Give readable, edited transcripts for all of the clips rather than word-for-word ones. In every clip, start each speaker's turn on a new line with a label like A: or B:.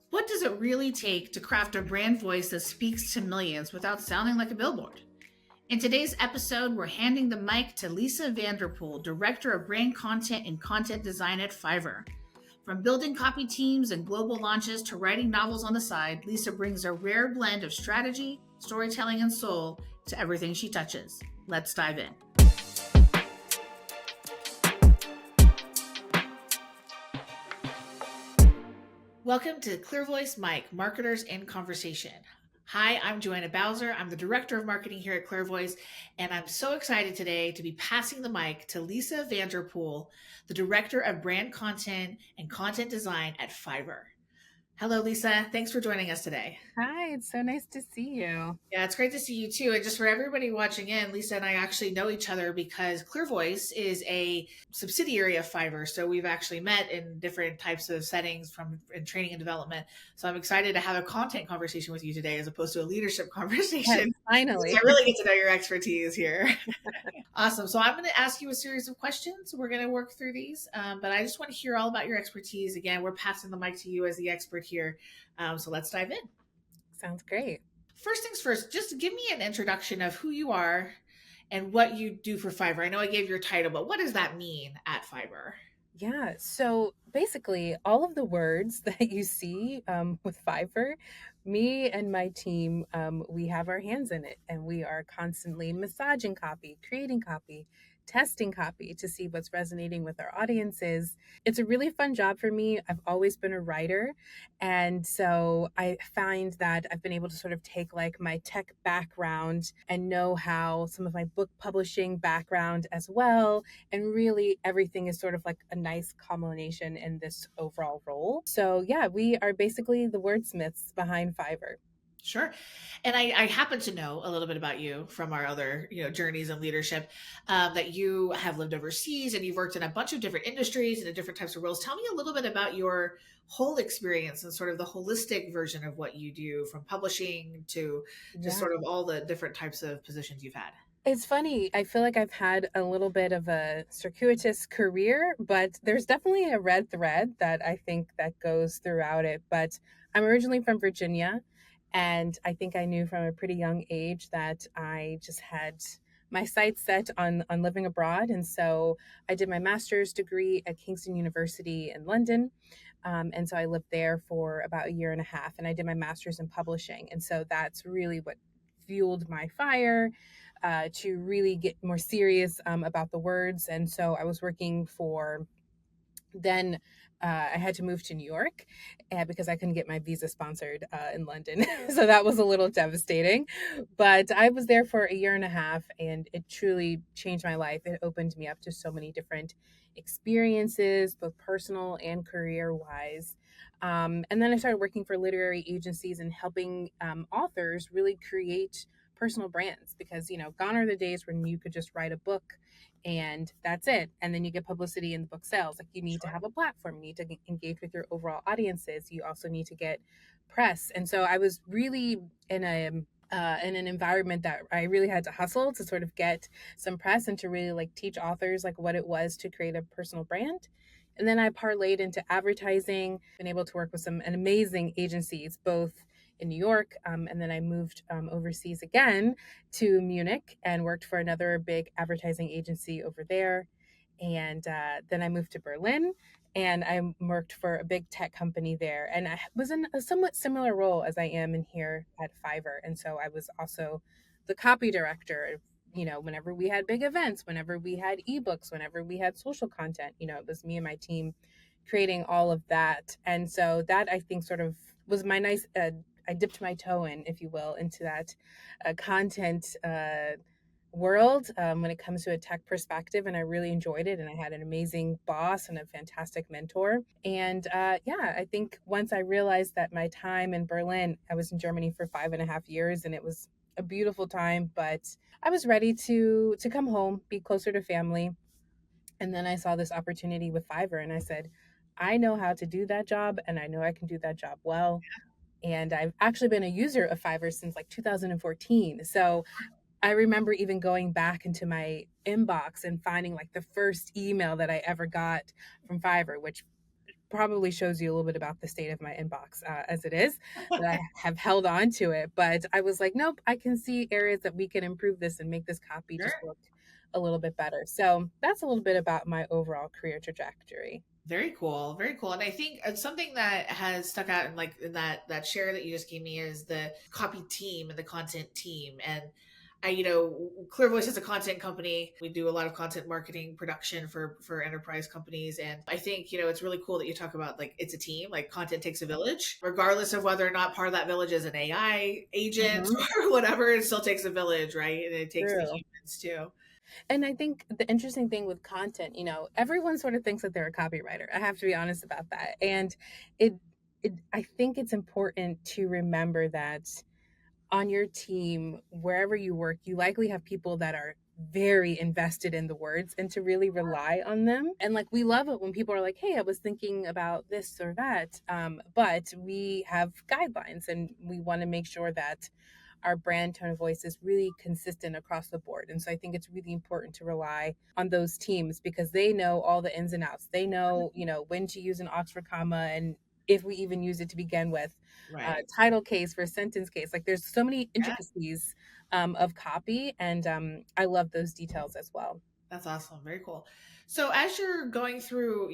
A: What does it really take to craft a brand voice that speaks to millions without sounding like a billboard? In today's episode, we're handing the mic to Lisa Vanterpool, Director of Brand Content and Content Design at Fiverr. From building copy teams and global launches to writing novels on the side, Lisa brings a rare blend of strategy, storytelling, and soul to everything she touches. Let's dive in. Welcome to ClearVoice MIC, Marketers in Conversation. Hi, I'm Joanna Bowzer. I'm the Director of Marketing here at ClearVoice, and I'm so excited today to be passing the mic to Lisa Vanterpool, the Director of Brand Content and Content Design at Fiverr. Hello, Lisa. Thanks for joining us today.
B: Hi, it's so nice to see you.
A: Yeah, it's great to see you too. And just for everybody watching in, Lisa and I actually know each other because ClearVoice is a subsidiary of Fiverr. So we've actually met in different types of settings from in training and development. So I'm excited to have a content conversation with you today as opposed to a leadership
B: Yes,
A: conversation. I
B: finally.
A: really get to know your expertise here. Awesome. So I'm going to ask you a series of questions. We're going to work through these, but I just want to hear all about your expertise. Again, we're passing the mic to you as the expert here. So let's dive in.
B: Sounds great.
A: First things first, just give me an introduction of who you are and what you do for Fiverr. I know I gave your title, but what does that mean at Fiverr?
B: Yeah, so basically, all of the words that you see with Fiverr, me and my team, we have our hands in it, and we are constantly massaging copy, creating copy, testing copy to see what's resonating with our audiences. It's a really fun job for me. I've always been a writer, and so I find that I've been able to sort of take like my tech background and know how some of my book publishing background as well, and really everything is sort of like a nice culmination in this overall role. So yeah, we are basically the wordsmiths behind Fiverr.
A: Sure. And I happen to know a little bit about you from our other, journeys in leadership, that you have lived overseas and you've worked in a bunch of different industries and in different types of roles. Tell me a little bit about your whole experience and sort of the holistic version of what you do from publishing to just
B: Yeah.
A: sort of all the different types of positions you've had.
B: It's funny. I feel like I've had a little bit of a circuitous career, but there's definitely a red thread that I think that goes throughout it. But I'm originally from Virginia, and I think I knew from a pretty young age that I just had my sights set on living abroad. And so I did my master's degree at Kingston University in London. And so I lived there for about a year and a half, and I did my master's in publishing. And so that's really what fueled my fire to really get more serious about the words. And so I was working for then I had to move to New York because I couldn't get my visa sponsored in London. So that was a little devastating. But I was there for a year and a half, and it truly changed my life. It opened me up to so many different experiences, both personal and career wise. And then I started working for literary agencies and helping authors really create personal brands, because gone are the days when you could just write a book and that's it, and then you get publicity and the book sells. Like, you need to
A: Sure.
B: have a platform, you need to engage with your overall audiences, you also need to get press. And so I was really in an environment that I really had to hustle to sort of get some press and to really like teach authors like what it was to create a personal brand. And then I parlayed into advertising, been able to work with some amazing agencies, both in New York. And then I moved overseas again to Munich and worked for another big advertising agency over there. And then I moved to Berlin and I worked for a big tech company there. And I was in a somewhat similar role as I am in here at Fiverr. And so I was also the copy director. Whenever we had big events, whenever we had ebooks, whenever we had social content, it was me and my team creating all of that. And so that, I think, sort of was my nice I dipped my toe in, if you will, into that content world when it comes to a tech perspective. And I really enjoyed it. And I had an amazing boss and a fantastic mentor. And yeah, I think once I realized that my time in Berlin, I was in Germany for 5.5 years, and it was a beautiful time, but I was ready to come home, be closer to family. And then I saw this opportunity with Fiverr, and I said, I know how to do that job, and I know I can do that job well. And I've actually been a user of Fiverr since like 2014. So I remember even going back into my inbox and finding like the first email that I ever got from Fiverr, which probably shows you a little bit about the state of my inbox as it is, that I have held on to it. But I was like, nope, I can see areas that we can improve this and make this copy just
A: Sure.
B: look a little bit better. So that's a little bit about my overall career trajectory.
A: Very cool, very cool. And I think something that has stuck out in like in that share that you just gave me is the copy team and the content team. And I, ClearVoice is a content company. We do a lot of content marketing production for enterprise companies, and I think it's really cool that you talk about like it's a team. Like content takes a village, regardless of whether or not part of that village is an AI agent
B: Hmm.
A: or whatever. It still takes a village, right? And it takes the
B: True.
A: humans too.
B: And I think the interesting thing with content, everyone sort of thinks that they're a copywriter. I have to be honest about that. And it, I think it's important to remember that on your team, wherever you work, you likely have people that are very invested in the words and to really rely on them. And like, we love it when people are like, hey, I was thinking about this or that. But we have guidelines and we want to make sure that our brand tone of voice is really consistent across the board. And so I think it's really important to rely on those teams because they know all the ins and outs. They know, when to use an Oxford comma and if we even use it to begin with,
A: Right.
B: title case for sentence case. Like there's so many
A: Yeah.
B: intricacies of copy, and I love those details as well.
A: That's awesome. Very cool. So as you're going through,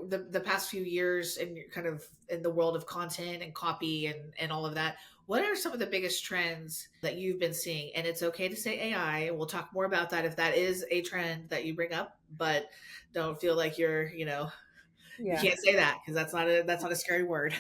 A: the past few years and you're kind of in the world of content and copy and all of that, what are some of the biggest trends that you've been seeing? And it's okay to say AI. We'll talk more about that if that is a trend that you bring up, but don't feel like you
B: Yeah.
A: can't say that because that's not a scary word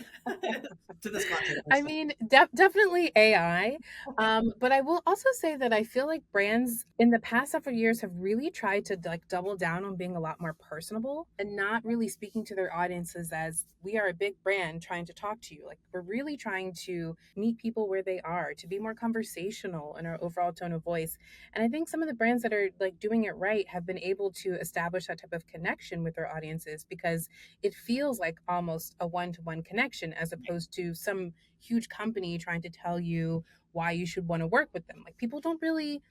A: to this content
B: I
A: person.
B: mean, definitely AI. But I will also say that I feel like brands in the past several years have really tried to like double down on being a lot more personable and not really speaking to their audiences as we are a big brand trying to talk to you. Like we're really trying to meet people where they are, to be more conversational in our overall tone of voice. And I think some of the brands that are like doing it right have been able to establish that type of connection with their audiences because it feels like almost a one-to-one connection as opposed to some huge company trying to tell you why you should want to work with them. Like people don't really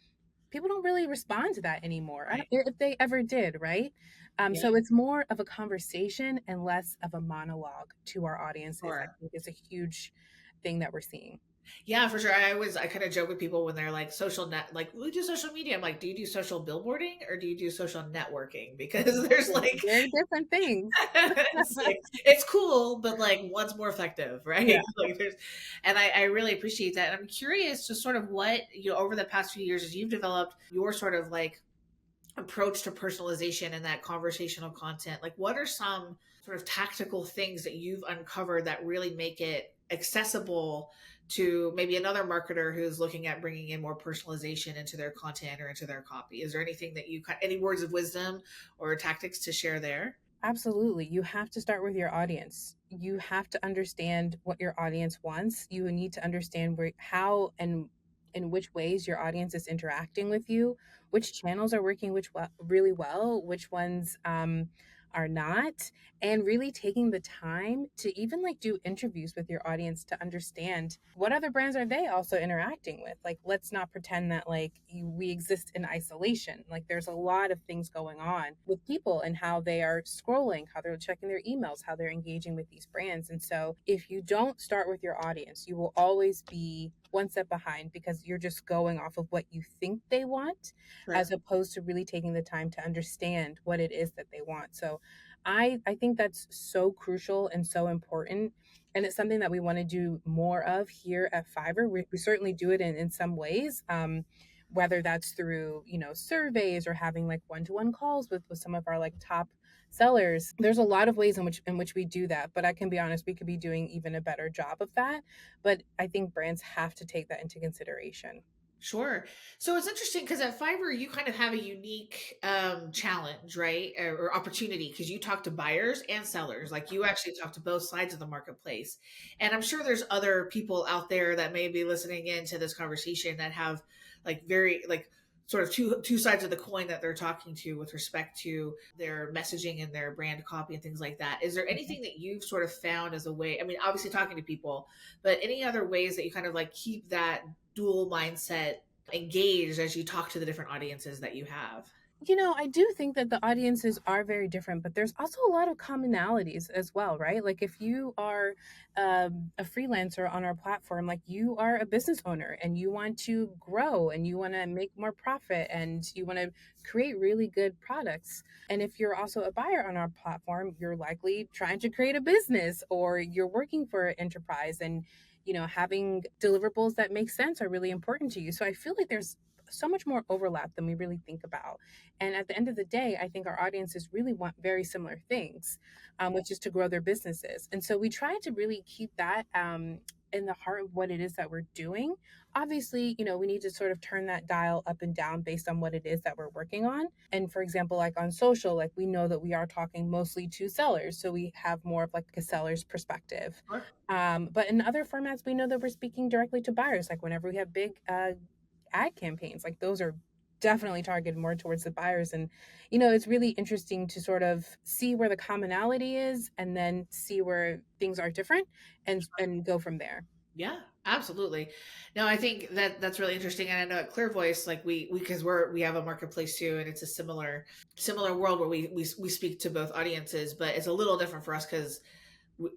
B: respond to that anymore. I
A: Right.
B: don't, if they ever did, right?
A: Yeah.
B: So it's more of a conversation and less of a monologue to our audiences. I
A: Sure.
B: think is a huge thing that we're seeing.
A: Yeah, for sure. I kind of joke with people when they're like social net, like we do social media. I'm like, do you do social billboarding or do you do social networking? Because there's like,
B: Very different things.
A: it's cool, but like one's more effective,
B: Yeah.
A: right? Like there's, and I really appreciate that. And I'm curious to sort of what over the past few years as you've developed your sort of like approach to personalization and that conversational content. Like, what are some sort of tactical things that you've uncovered that really make it accessible to maybe another marketer who's looking at bringing in more personalization into their content or into their copy? Is there anything that any words of wisdom or tactics to share there?
B: Absolutely. You have to start with your audience. You have to understand what your audience wants. You need to understand how and in which ways your audience is interacting with you, which channels are working really well, which ones are not, and really taking the time to even like do interviews with your audience to understand what other brands are they also interacting with. Like, let's not pretend that like we exist in isolation. Like, there's a lot of things going on with people and how they are scrolling, how they're checking their emails, how they're engaging with these brands. And so, if you don't start with your audience, you will always be one step behind because you're just going off of what you think they want as
A: Sure.
B: opposed to really taking the time to understand what it is that they want. So I think that's so crucial and so important. And it's something that we want to do more of here at Fiverr. We certainly do it in some ways. Whether that's through, surveys or having like one-to-one calls with some of our like top sellers. There's a lot of ways in which we do that, but I can be honest, we could be doing even a better job of that. But I think brands have to take that into consideration.
A: Sure. So it's interesting because at Fiverr, you kind of have a unique challenge, right? Or opportunity because you talk to buyers and sellers. Like you actually talk to both sides of the marketplace. And I'm sure there's other people out there that may be listening into this conversation that have like very, like, sort of two sides of the coin that they're talking to with respect to their messaging and their brand copy and things like that. Is there anything that you've sort of found as a way? I mean, obviously talking to people, but any other ways that you kind of like keep that dual mindset engaged as you talk to the different audiences that you have?
B: I do think that the audiences are very different, but there's also a lot of commonalities as well, right? Like if you are a freelancer on our platform, like you are a business owner and you want to grow and you want to make more profit and you want to create really good products. And if you're also a buyer on our platform, you're likely trying to create a business or you're working for an enterprise and having deliverables that make sense are really important to you. So I feel like there's so much more overlap than we really think about. And at the end of the day, I think our audiences really want very similar things, which is to grow their businesses. And so we try to really keep that in the heart of what it is that we're doing. Obviously, we need to sort of turn that dial up and down based on what it is that we're working on. And for example, like on social, like we know that we are talking mostly to sellers. So we have more of like a seller's perspective.
A: Sure.
B: But in other formats, we know that we're speaking directly to buyers. Like whenever we have big ad campaigns, like those are definitely targeted more towards the buyers. And it's really interesting to sort of see where the commonality is and then see where things are different and go from there.
A: Yeah, absolutely. No, I think that that's really interesting. And I know at ClearVoice, like because we have a marketplace too, and it's a similar world where we speak to both audiences, but it's a little different for us because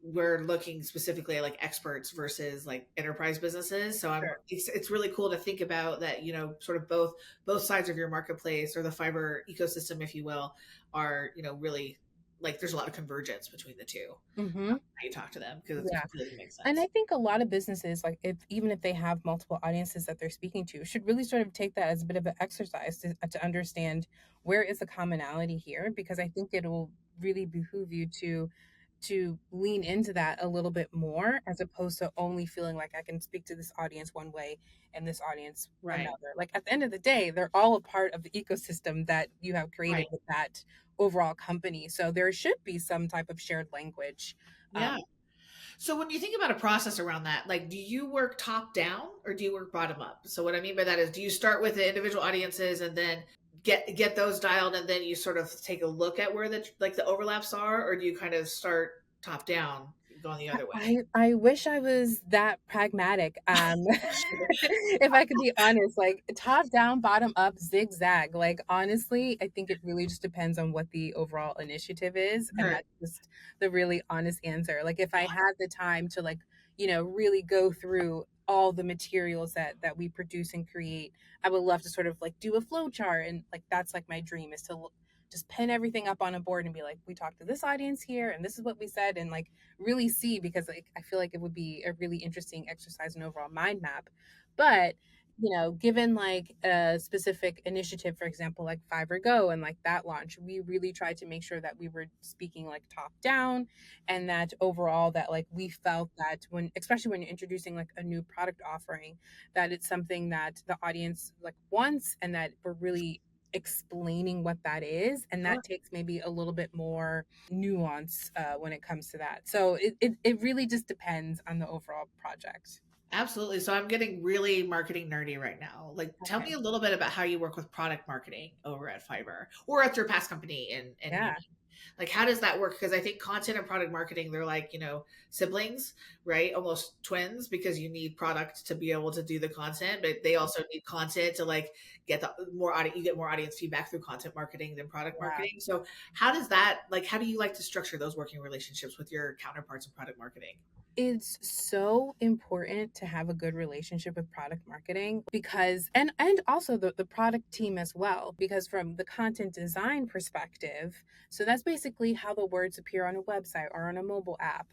A: we're looking specifically at like experts versus like enterprise businesses. So
B: Sure.
A: it's really cool to think about that, sort of both sides of your marketplace or the Fiverr ecosystem, if you will, are, really like there's a lot of convergence between the two.
B: Hmm.
A: How you talk to them because it
B: Yeah.
A: completely makes
B: And I
A: sense.
B: think a lot of businesses, like if even if they have multiple audiences that they're speaking to, should really sort of take that as a bit of an exercise to understand where is the commonality here, because I think it'll really behoove you to lean into that a little bit more as opposed to only feeling like I can speak to this audience one way and this audience
A: Right.
B: another. Like at the end of the day, they're all a part of the ecosystem that you have created
A: Right.
B: with that overall company. So there should be some type of shared language.
A: Yeah. So when you think about a process around that, like, do you work top down or do you work bottom up? So what I mean by that is, do you start with the individual audiences and then get those dialed, and then you sort of take a look at where the overlaps are, or do you kind of start top down, going the other way?
B: I wish I was that pragmatic.
A: Sure.
B: If I could be honest, like top down, bottom up, zigzag. Like honestly, I think it really just depends on what the overall initiative is, and
A: Sure.
B: that's just the really honest answer. Like if I
A: Yeah.
B: had the time to like, really go through all the materials that we produce and create, I would love to sort of like do a flow chart, and like that's like my dream is to just pin everything up on a board and be like, we talked to this audience here and this is what we said, and like really see, because like I feel like it would be a really interesting exercise and overall mind map. But given like a specific initiative, for example, like Fiverr Go and like that launch, we really tried to make sure that we were speaking like top down, and that overall that like we felt that when, especially when you're introducing like a new product offering, that it's something that the audience like wants, and that we're really explaining what that is, and
A: Sure.
B: that takes maybe a little bit more nuance when it comes to that. So it really just depends on the overall project.
A: Absolutely. So I'm getting really marketing nerdy right now. Like, tell
B: Okay.
A: me a little bit about how you work with product marketing over at Fiverr or at your past company in
B: Yeah.
A: Union. Like, how does that work? Because I think content and product marketing, they're like, siblings, right? Almost twins, because you need product to be able to do the content, but they also need content to like get the more audience, you get more audience feedback through content marketing than product
B: Yeah.
A: marketing. So how does that, like, how do you like to structure those working relationships with your counterparts in product marketing?
B: It's so important to have a good relationship with product marketing, because and also the product team as well, because from the content design perspective, so that's basically how the words appear on a website or on a mobile app.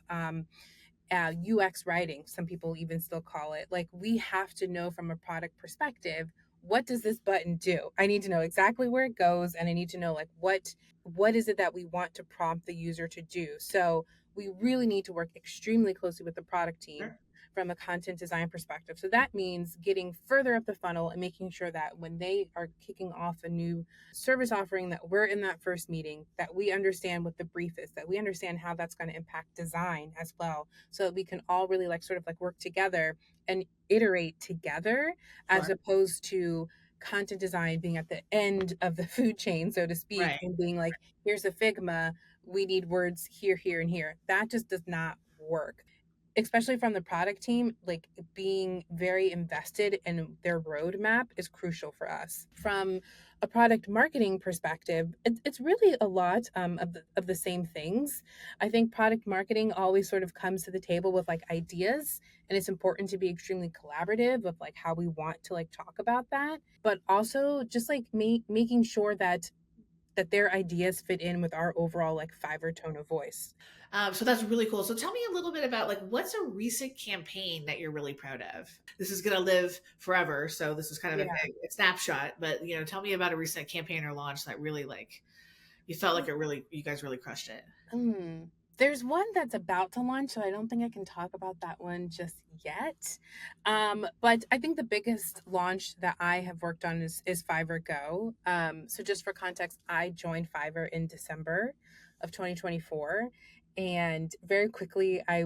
B: UX writing, some people even still call it. Like we have to know from a product perspective, what does this button do? I need to know exactly where it goes, and I need to know like what is it that we want to prompt the user to do. So we really need to work extremely closely with the product team
A: Sure.
B: from a content design perspective. So that means getting further up the funnel and making sure that when they are kicking off a new service offering, that we're in that first meeting, that we understand what the brief is, that we understand how that's going to impact design as well, so that we can all really like sort of like work together and iterate together, as
A: Sure.
B: opposed to content design being at the end of the food chain, so to speak,
A: Right.
B: and being like, here's a Figma, we need words here, here, and here. That just does not work. especially from the product team, like being very invested in their roadmap is crucial for us. From a product marketing perspective, it's really a lot of the same things. I think product marketing always sort of comes to the table with like ideas, and it's important to be extremely collaborative of like how we want to like talk about that, but also just like making sure that their ideas fit in with our overall like Fiverr tone of voice.
A: So that's really cool. So tell me a little bit about like what's a recent campaign that you're really proud of? This is going to live forever, so this is kind of
B: Yeah.
A: a snapshot. But tell me about a recent campaign or launch that really like you felt like you guys really crushed it.
B: Hmm. There's one that's about to launch, so I don't think I can talk about that one just yet. But I think the biggest launch that I have worked on is Fiverr Go. So just for context, I joined Fiverr in December of 2024. And very quickly, I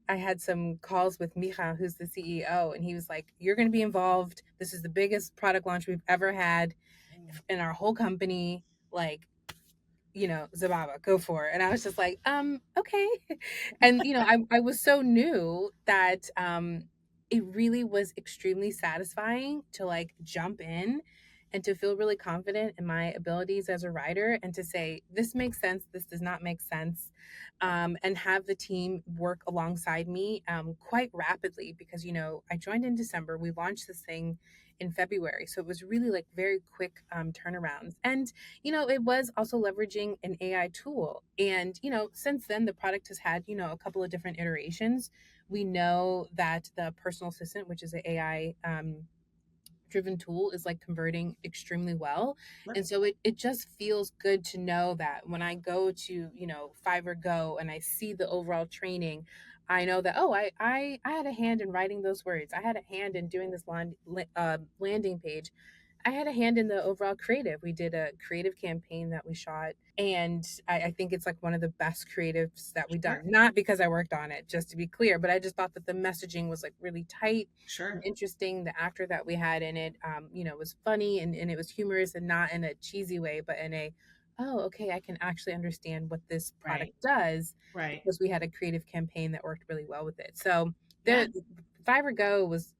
B: had some calls with Micha, who's the CEO, and he was like, "You're going to be involved. This is the biggest product launch we've ever had in our whole company. Like, Zababa, go for it." And I was just like, okay. And, I was so new that it really was extremely satisfying to like jump in and to feel really confident in my abilities as a writer and to say, this makes sense, this does not make sense. And have the team work alongside me quite rapidly because, I joined in December. We launched this thing in February. So it was really like very quick turnarounds. And it was also leveraging an AI tool. And, since then, the product has had, a couple of different iterations. We know that the personal assistant, which is an AI driven tool, is like converting extremely well. And
A: Right.
B: so it just feels good to know that when I go to, Fiverr Go and I see the overall training, I know that, oh, I had a hand in writing those words. I had a hand in doing this landing page. I had a hand in the overall creative. We did a creative campaign that we shot, and I think it's like one of the best creatives that we done.
A: Sure.
B: Not because I worked on it, just to be clear, but I just thought that the messaging was like really tight and
A: Sure.
B: interesting. The actor that we had in it, was funny and it was humorous and not in a cheesy way, but in a, oh, okay, I can actually understand what this product
A: Right.
B: does
A: Right.
B: because we had a creative campaign that worked really well with it. So
A: Yeah.
B: the Fiverr Go was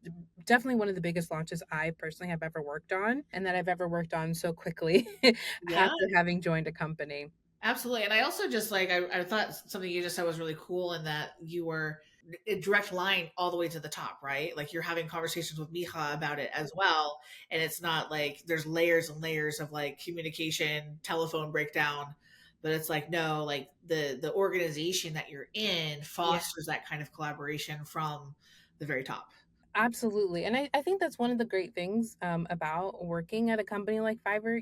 B: definitely one of the biggest launches I personally have ever worked on and that I've ever worked on so quickly
A: Yeah.
B: after having joined a company.
A: Absolutely. And I also just like I thought something you just said was really cool in that you were a direct line all the way to the top, right? Like you're having conversations with Mija about it as well. And it's not like there's layers and layers of like communication, telephone breakdown. But it's like no, like the organization that you're in
B: Yeah.
A: fosters that kind of collaboration from the very top.
B: Absolutely. And I think that's one of the great things about working at a company like Fiverr.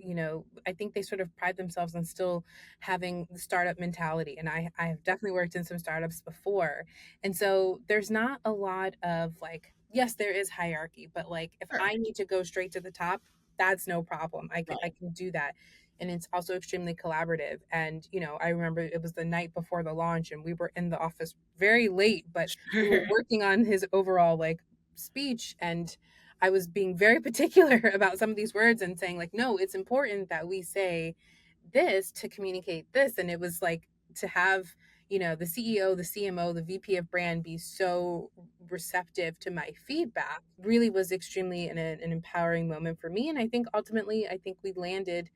B: I think they sort of pride themselves on still having the startup mentality. And I have definitely worked in some startups before. And so there's not a lot of like, yes, there is hierarchy, but like if
A: Sure.
B: I need to go straight to the top, that's no problem. I
A: Right.
B: can do that. And it's also extremely collaborative. And, I remember it was the night before the launch and we were in the office very late, but we were
A: Sure.
B: working on his overall like speech, and I was being very particular about some of these words and saying like, no, it's important that we say this to communicate this. And it was like to have the CEO, the CMO, the VP of brand be so receptive to my feedback really was extremely an empowering moment for me. And I think ultimately, I think we landed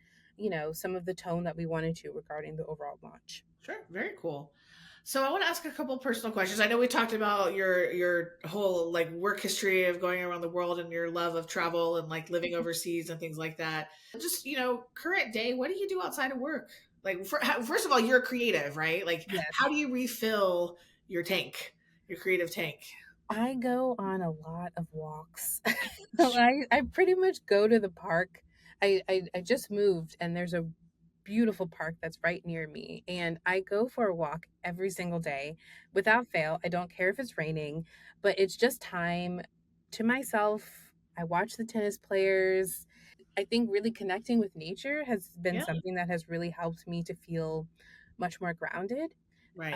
B: some of the tone that we wanted to regarding the overall launch.
A: Sure, very cool. So I want to ask a couple personal questions. I know we talked about your whole like work history of going around the world and your love of travel and like living overseas and things like that. Just current day, what do you do outside of work? Like first of all, you're a creative, right? Like
B: Yes.
A: how do you refill your tank, your creative tank?
B: I go on a lot of walks. I pretty much go to the park. I just moved and there's a beautiful park that's right near me. And I go for a walk every single day without fail. I don't care if it's raining, but it's just time to myself. I watch the tennis players. I think really connecting with nature has been
A: Yeah,
B: something that has really helped me to feel much more grounded.
A: right.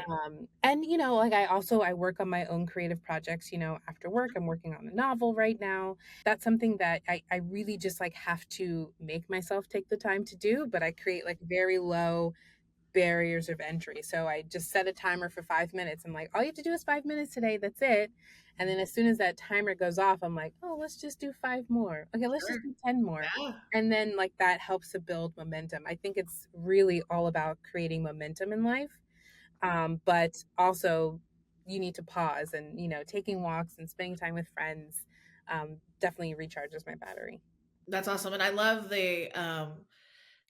B: And like I work on my own creative projects, after work. I'm working on a novel right now. That's something that I really just like have to make myself take the time to do, but I create like very low barriers of entry. So I just set a timer for 5 minutes. I'm like, all you have to do is 5 minutes today. That's it. And then as soon as that timer goes off, I'm like, oh, let's just do 5 more. Okay, let's
A: Sure.
B: just do 10 more.
A: Yeah.
B: And then like that helps to build momentum. I think it's really all about creating momentum in life. But also you need to pause and, taking walks and spending time with friends definitely recharges my battery.
A: That's awesome. And I love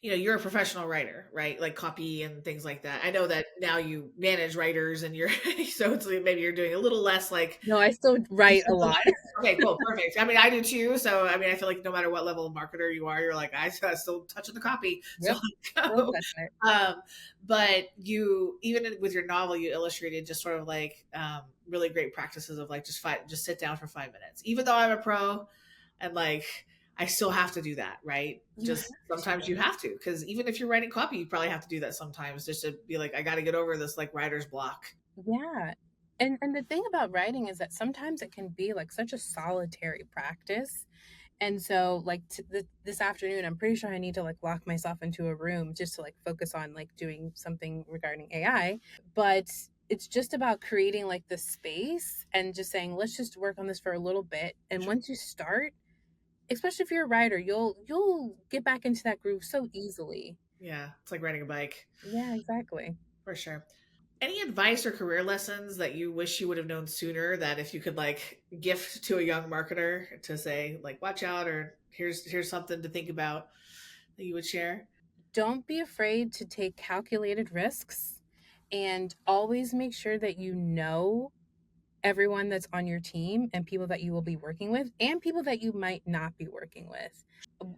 A: you're a professional writer, right? Like copy and things like that. I know that now you manage writers and you're, so it's like maybe you're doing a little less like,
B: No, I still write a lot.
A: okay, cool. Perfect. I mean, I do too. So, I mean, I feel like no matter what level of marketer you are, you're like, I still touching the copy. So,
B: Yep. Still touching it.
A: but you, even with your novel, you illustrated just sort of like, really great practices of like, just sit down for 5 minutes, even though I'm a pro and like, I still have to do that, right? Just sometimes you have to, because even if you're writing copy, you probably have to do that sometimes just to be like, I got to get over this like writer's block.
B: Yeah. And the thing about writing is that sometimes it can be like such a solitary practice. And so like this afternoon, I'm pretty sure I need to like lock myself into a room just to like focus on like doing something regarding AI. But it's just about creating like the space and just saying, let's just work on this for a little bit. And once you start, especially if you're a writer, you'll get back into that groove so easily.
A: Yeah, it's like riding a bike.
B: Yeah, exactly.
A: For sure. Any advice or career lessons that you wish you would have known sooner, that if you could like gift to a young marketer to say like watch out, or here's something to think about, that you would share?
B: Don't be afraid to take calculated risks, and always make sure that you know everyone that's on your team and people that you will be working with and people that you might not be working with.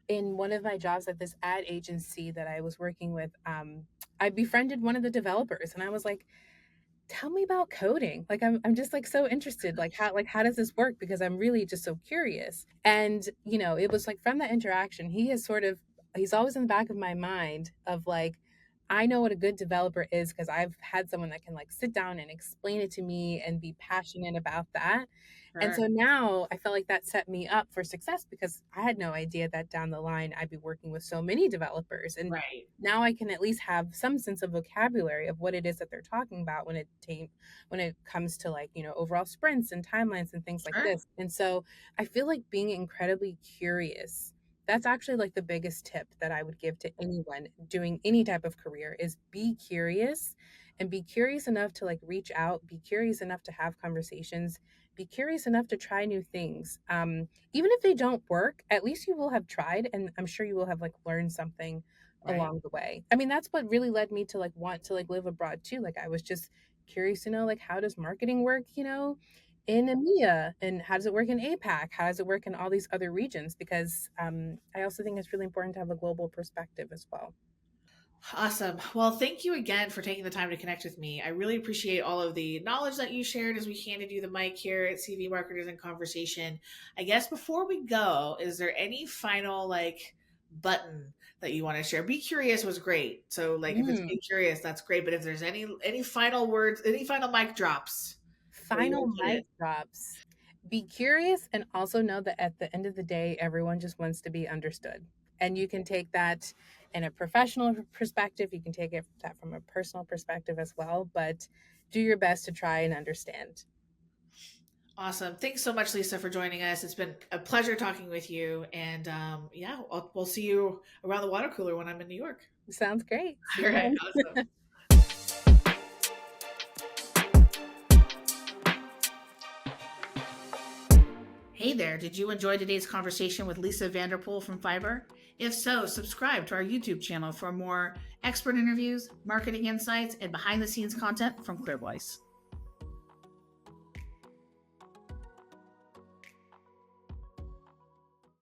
B: In one of my jobs at this ad agency that I was working with, I befriended one of the developers and I was like, tell me about coding. Like I'm just like so interested. Like how does this work? Because I'm really just so curious. And it was like from that interaction, he's always in the back of my mind of like, I know what a good developer is because I've had someone that can like sit down and explain it to me and be passionate about that. And
A: Sure.
B: so now I felt like that set me up for success because I had no idea that down the line I'd be working with so many developers. And
A: Right.
B: now I can at least have some sense of vocabulary of what it is that they're talking about when it comes to like, overall sprints and timelines and things like
A: Sure.
B: this. And so I feel like being incredibly curious, that's actually like the biggest tip that I would give to anyone doing any type of career is be curious, and be curious enough to like reach out, be curious enough to have conversations, be curious enough to try new things. Even if they don't work, at least you will have tried, and I'm sure you will have like learned something
A: Right.
B: along the way. I mean, that's what really led me to like want to like live abroad too. Like I was just curious to know like how does marketing work, in EMEA, and how does it work in APAC? How does it work in all these other regions? Because I also think it's really important to have a global perspective as well.
A: Awesome. Well, thank you again for taking the time to connect with me. I really appreciate all of the knowledge that you shared as we handed you the mic here at CV Marketers in Conversation. I guess before we go, is there any final like button that you want to share? Be curious was great. So like if it's
B: Mm.
A: be curious, that's great. But if there's any final words, any final mic drops where you
B: Final
A: want to put
B: mic
A: it?
B: drops. Be curious and also know that at the end of the day, everyone just wants to be understood. And you can take that in a professional perspective, you can take that from a personal perspective as well, but do your best to try and understand.
A: Awesome. Thanks so much, Lisa, for joining us. It's been a pleasure talking with you. And yeah, we'll see you around the water cooler when I'm in New York.
B: Sounds great. See
A: All
B: you
A: right.
B: then.
A: Awesome. Hey there, did you enjoy today's conversation with Lisa Vanterpool from Fiverr? If so, subscribe to our YouTube channel for more expert interviews, marketing insights, and behind the scenes content from ClearVoice.